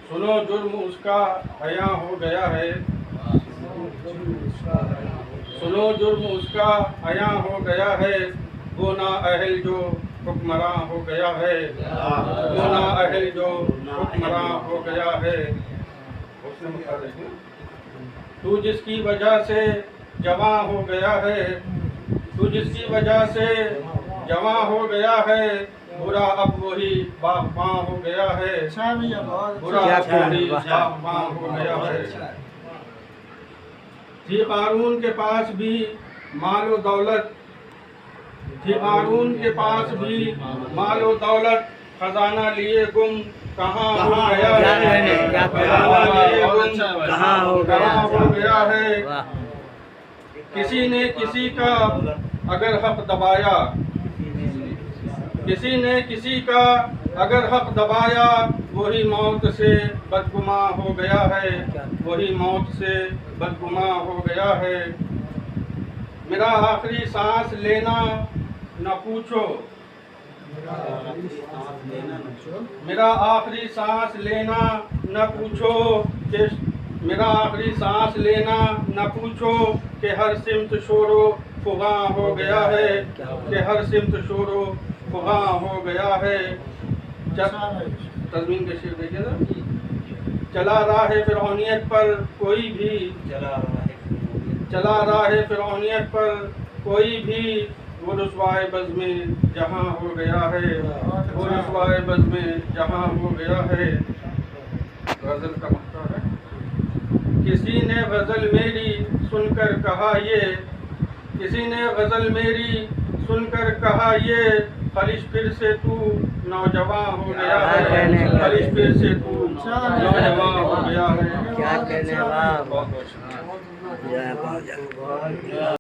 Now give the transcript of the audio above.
سنو جرم اس کا عیاں ہو گیا ہے، سنو جرم اس کا عیاں ہو گیا ہے، وہ نااہل جو حکمراں ہو گیا ہے، وہ نااہل جو حکمراں ہو گیا ہے۔ تو جس کی وجہ سے جواں ہو گیا ہے، تو جس کی وجہ سے جواں ہو گیا ہے، برا اب وہی باغباں ہو گیا ہے، برا اب وہی باغباں ہو گیا ہے۔ تھی قارون کے پاس بھی مال و دولت، تھی قارون کے پاس بھی مال و دولت، خزانہ لیے گم کہاں ہو گیا ہے، خزانہ لیے گم کہاں ہو گیا ہے۔ کسی نے کسی کا اگر حق دبایا، کسی نے کسی کا اگر حق دبایا، وہی موت سے بدگماں ہو گیا ہے، وہی موت سے بدگماں ہو گیا ہے۔ میرا آخری سانس لینا نہ پوچھو، میرا آخری سانس لینا نہ پوچھو کہ میرا آخری سانس لینا نہ پوچھو کہ ہر سمت شور و فغاں ہو گیا ہے، کہ ہر سمت شور و فغاں ہو گیا ہے۔ تضمین کے شعر دیکھیے ذرا۔ چلا راہ فرعونیت پر کوئی بھی، چلا راہ فرعونیت پر کوئی بھی، وہ رسوائے بزم جہاں ہو گیا ہے، وہ رسوائے بزم جہاں ہو گیا ہے۔ غزل کا مقطع ہے۔ کسی نے غزل میری سن کر کہا یہ، کسی نے غزل میری سن کر کہا یہ، خلش پھر سے تو نوجواں ہو گیا ہے، خلش پھر سے تو نوجواں ہو گیا ہے۔ کیا کہنے واہ، بہت بہت شکریہ۔ جے